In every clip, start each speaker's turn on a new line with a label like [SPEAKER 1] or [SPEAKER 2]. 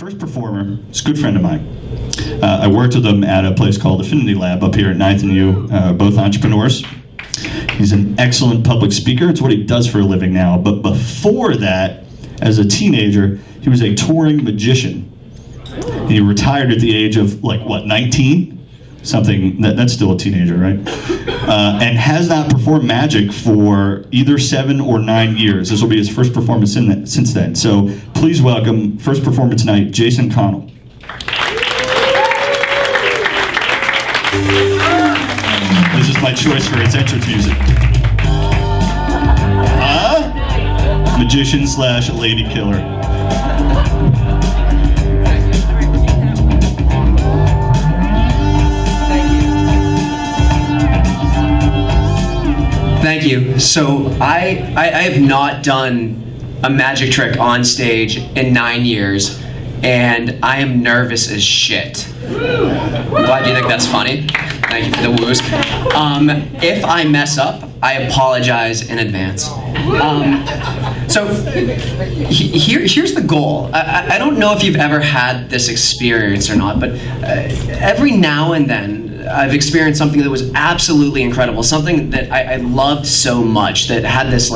[SPEAKER 1] first performer is a good friend of mine. I worked with him at a place called Affinity Lab up here at 9th and U, both entrepreneurs. He's an excellent public speaker. It's what he does for a living now. But before that, as a teenager, he was a touring magician. He retired at the age of, 19? Something, that's still a teenager, right? And has not performed magic for either 7 or 9 years. This will be his first performance since then. So please welcome, first performer tonight, Jason Connell. This is my choice for his entrance music. Magician / lady killer.
[SPEAKER 2] Thank you. So I have not done a magic trick on stage in 9 years, and I am nervous as shit. I'm glad you think that's funny. Thank you for the woos. If I mess up, I apologize in advance. So here's the goal. I don't know if you've ever had this experience or not, but every now and then I've experienced something that was absolutely incredible, something that I loved so much, that had this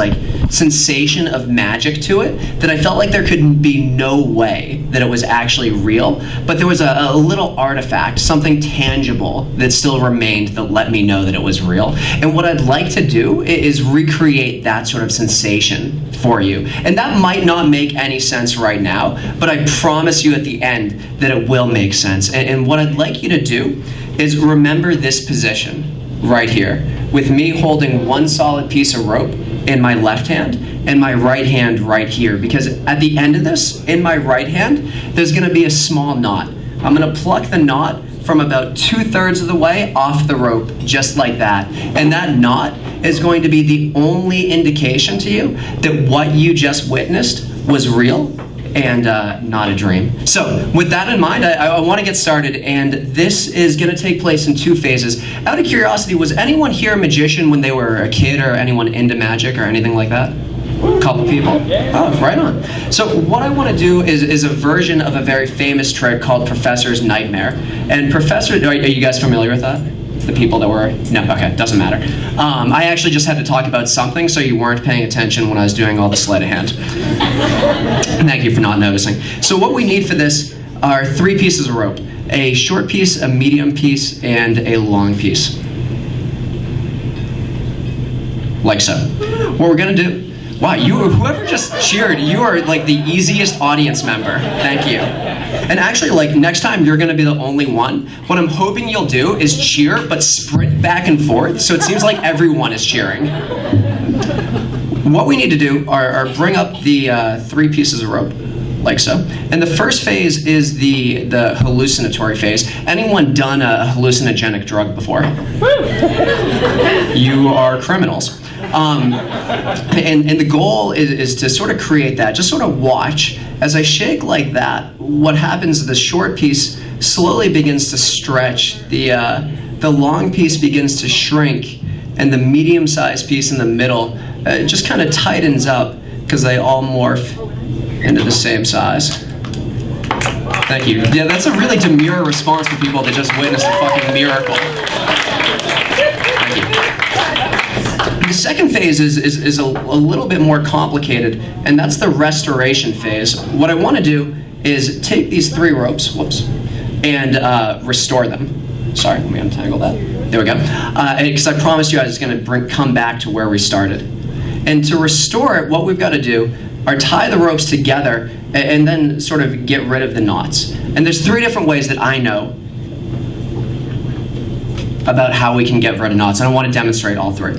[SPEAKER 2] sensation of magic to it, that I felt like there could be no way that it was actually real, but there was a little artifact, something tangible that still remained that let me know that it was real. And what I'd like to do is recreate that sort of sensation for you. And that might not make any sense right now, but I promise you at the end that it will make sense. And what I'd like you to do is remember this position right here, with me holding one solid piece of rope in my left hand and my right hand right here, because at the end of this, in my right hand, there's gonna be a small knot. I'm gonna pluck the knot from about 2/3 of the way off the rope, just like that. And that knot is going to be the only indication to you that what you just witnessed was real and not a dream. So with that in mind, I want to get started, and this is going to take place in 2 phases. Out of curiosity, was anyone here a magician when they were a kid, or anyone into magic or anything like that? A couple people? Oh, right on. So what I want to do is a version of a very famous trick called Professor's Nightmare. And are you guys familiar with that? The people that were, no, okay, doesn't matter. I actually just had to talk about something, so you weren't paying attention when I was doing all the sleight of hand. Thank you for not noticing. So what we need for this are 3 pieces of rope: a short piece, a medium piece, and a long piece. Like so. What we're gonna do, wow, whoever just cheered, you are like the easiest audience member. Thank you. And actually, next time you're gonna be the only one. What I'm hoping you'll do is cheer, but sprint back and forth, so it seems like everyone is cheering. What we need to do are bring up the 3 pieces of rope, like so. And the first phase is the hallucinatory phase. Anyone done a hallucinogenic drug before? You are criminals. And the goal is to sort of create that. Just sort of watch as I shake like that. What happens is the short piece slowly begins to stretch, the long piece begins to shrink, and the medium-sized piece in the middle just kind of tightens up, because they all morph into the same size. Thank you. Yeah, that's a really demure response for people that just witnessed a fucking miracle. Thank you. The second phase is a little bit more complicated, and that's the restoration phase. What I want to do is take these 3 ropes, and restore them. Sorry, let me untangle that. There we go. Because I promised you I was going to come back to where we started. And to restore it, what we've got to do are tie the ropes together and then sort of get rid of the knots. And there's 3 different ways that I know about how we can get rid of knots, and I want to demonstrate all 3.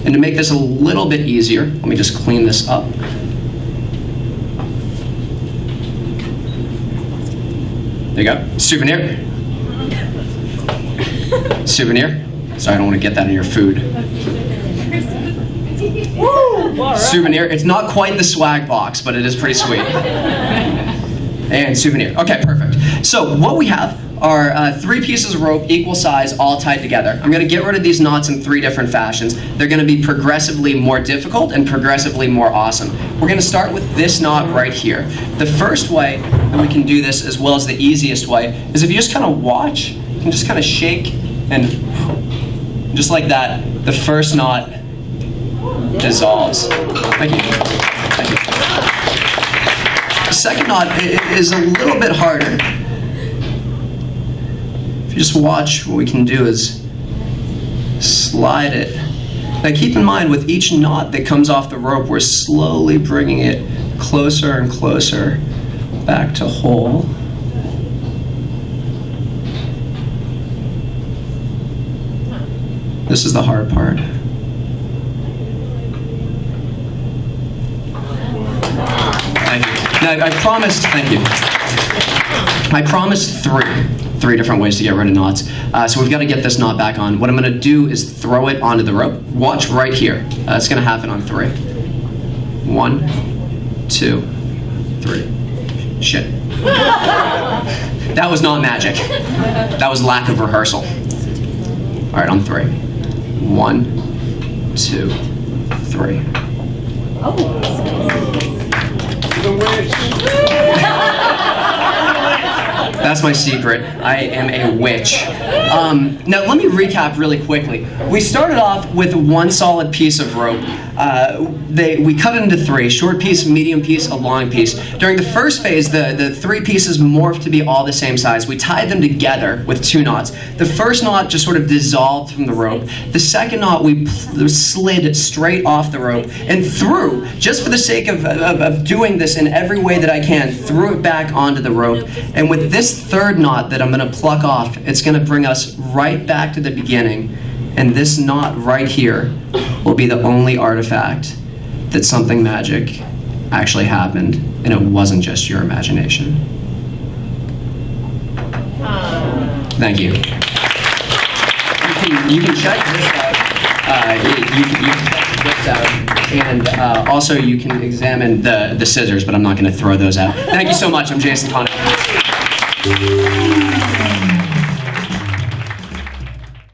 [SPEAKER 2] And to make this a little bit easier, let me just clean this up. There you go. Souvenir. Souvenir. Sorry, I don't want to get that in your food. Souvenir. It's not quite the swag box, but it is pretty sweet. And souvenir. Okay, perfect. So what we have are 3 pieces of rope, equal size, all tied together. I'm going to get rid of these knots in 3 different fashions. They're going to be progressively more difficult and progressively more awesome. We're going to start with this knot right here. The first way that we can do this, as well as the easiest way, is if you just kind of watch, you can just kind of shake, and just like that, the first knot dissolves. Thank you. Thank you. The second knot is a little bit harder. If you just watch, what we can do is slide it. Now keep in mind, with each knot that comes off the rope, we're slowly bringing it closer and closer back to whole. This is the hard part. Thank you. Now, thank you. I promised three different ways to get rid of knots. So we've got to get this knot back on. What I'm going to do is throw it onto the rope. Watch right here. It's going to happen on 3. 1, 2, 3. Shit. That was not magic. That was lack of rehearsal. All right, on 3. 1, 2, 3. That's my secret. I am a witch. Now let me recap really quickly. We started off with 1 solid piece of rope. We cut it into 3, short piece, medium piece, a long piece. During the first phase, the 3 pieces morphed to be all the same size. We tied them together with 2 knots. The first knot just sort of dissolved from the rope. The second knot we slid straight off the rope and threw, just for the sake of doing this in every way that I can, threw it back onto the rope. And with this third knot that I'm going to pluck off, it's going to bring us right back to the beginning. And this knot right here will be the only artifact that something magic actually happened, and it wasn't just your imagination. Thank you. You can check this out. You can check this out, and also you can examine the scissors, but I'm not going to throw those out. Thank you so much. I'm Jason Connell.